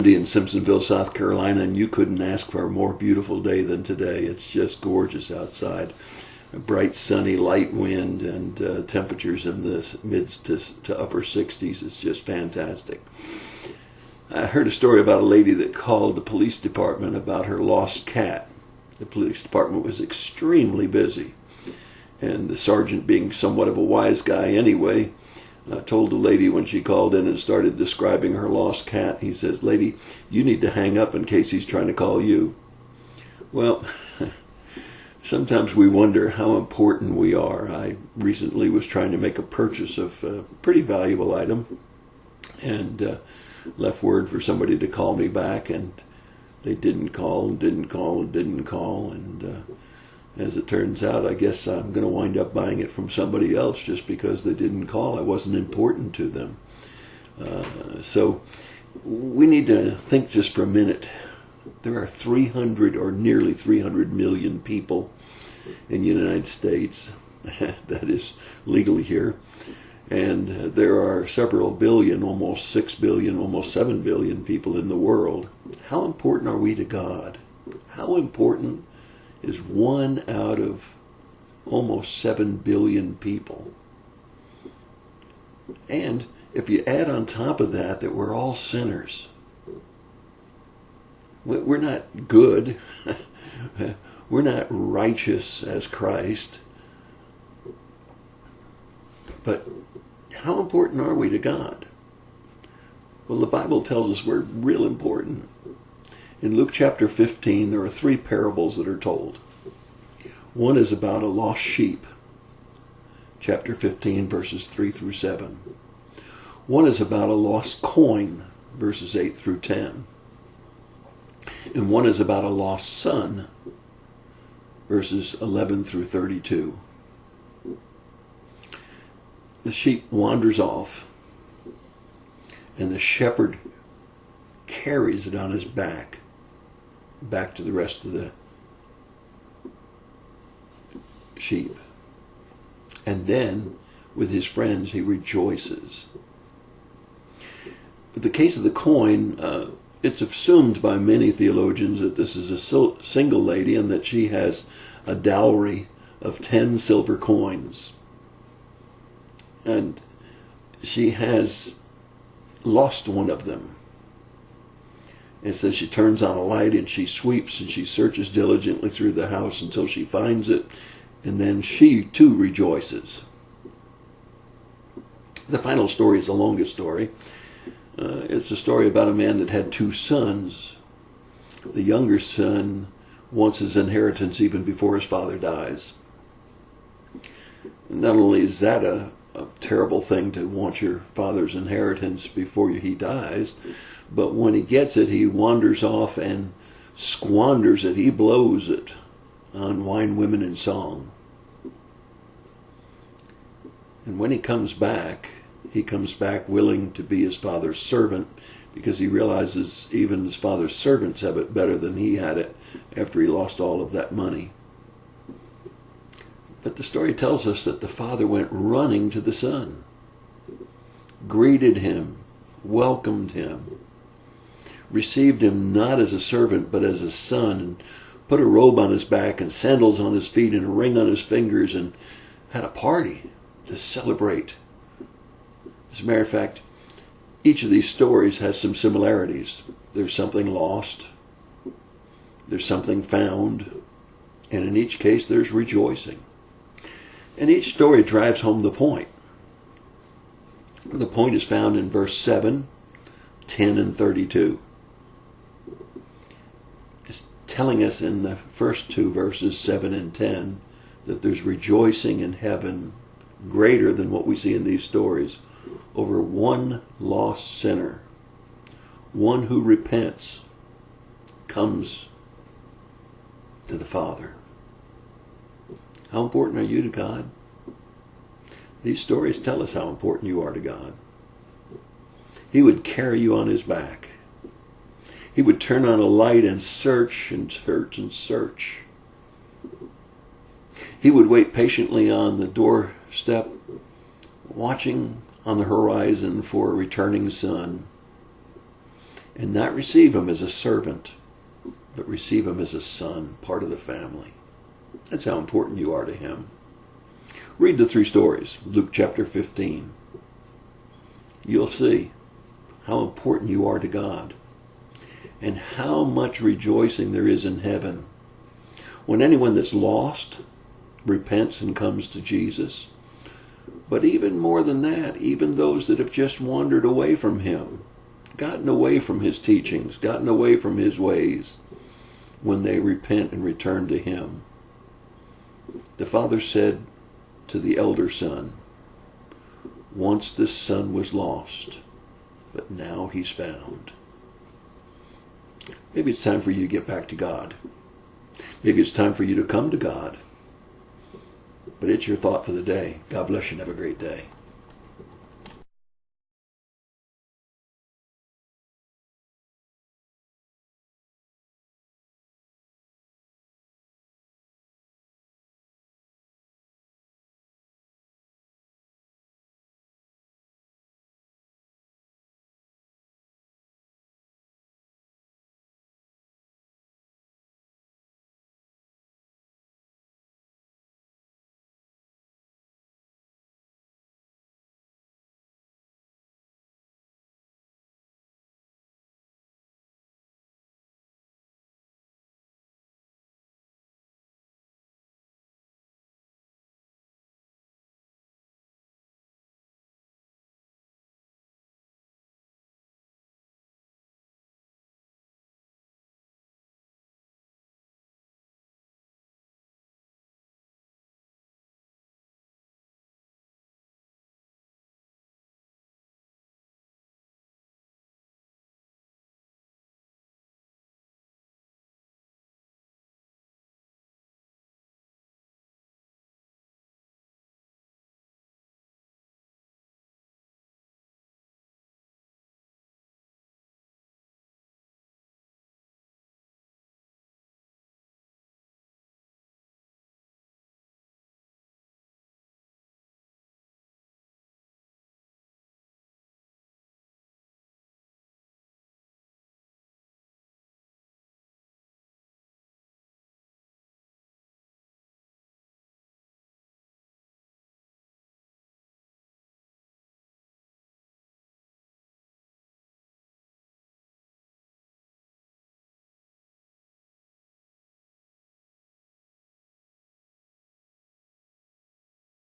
In Simpsonville, South Carolina, and you couldn't ask for a more beautiful day than today. It's just gorgeous outside. A bright, sunny, light wind, and temperatures in the mid to upper 60s. It's just fantastic. I heard a story about a lady that called the police department about her lost cat. The police department was extremely busy, and the sergeant, being somewhat of a wise guy anyway, told the lady when she called in and started describing her lost cat, he says, "Lady, you need to hang up in case he's trying to call you." Well, sometimes we wonder how important we are. I recently was trying to make a purchase of a pretty valuable item and left word for somebody to call me back, and they didn't call and didn't call and didn't call, and as it turns out, I guess I'm going to wind up buying it from somebody else just because they didn't call. I wasn't important to them. So we need to think just for a minute. There are 300 or nearly 300 million people in the United States. That is legally here. And there are several billion, almost 6 billion, almost 7 billion people in the world. How important are we to God? How important is 1 out of almost 7 billion people? And if you add on top of that we're all sinners. We're not good. We're not righteous as Christ. But how important are we to God? Well, the Bible tells us we're real important. In Luke chapter 15, there are 3 parables that are told. One is about a lost sheep, chapter 15, verses 3 through 7. One is about a lost coin, verses 8 through 10. And one is about a lost son, verses 11 through 32. The sheep wanders off, and the shepherd carries it on his back to the rest of the sheep. And then, with his friends, he rejoices. With the case of the coin, it's assumed by many theologians that this is a single lady and that she has a dowry of 10 silver coins. And she has lost one of them. It says she turns on a light and she sweeps and she searches diligently through the house until she finds it, and then she too rejoices. The final story is the longest story. It's a story about a man that had 2 sons. The younger son wants his inheritance even before his father dies. Not only is that a terrible thing to want your father's inheritance before he dies, but when he gets it, he wanders off and squanders it. He blows it on wine, women, and song. And when he comes back willing to be his father's servant, because he realizes even his father's servants have it better than he had it after he lost all of that money. But the story tells us that the father went running to the son, greeted him, welcomed him, received him not as a servant but as a son, and put a robe on his back and sandals on his feet and a ring on his fingers, and had a party to celebrate. As a matter of fact, each of these stories has some similarities. There's something lost, there's something found, and in each case there's rejoicing. And each story drives home the point. The point is found in verse 7, 10, and 32. It's telling us in the first 2 verses, 7 and 10, that there's rejoicing in heaven greater than what we see in these stories over one lost sinner. One who repents comes to the Father. How important are you to God? These stories tell us how important you are to God. He would carry you on his back. He would turn on a light and search and search and search. He would wait patiently on the doorstep, watching on the horizon for a returning son. and not receive him as a servant, but receive him as a son, part of the family. That's how important you are to him. Read the 3 stories, Luke chapter 15. You'll see how important you are to God and how much rejoicing there is in heaven when anyone that's lost repents and comes to Jesus. But even more than that, even those that have just wandered away from him, gotten away from his teachings, gotten away from his ways, when they repent and return to him. The father said to the elder son, once this son was lost, but now he's found. Maybe it's time for you to get back to God. Maybe it's time for you to come to God. But it's your thought for the day. God bless you and have a great day.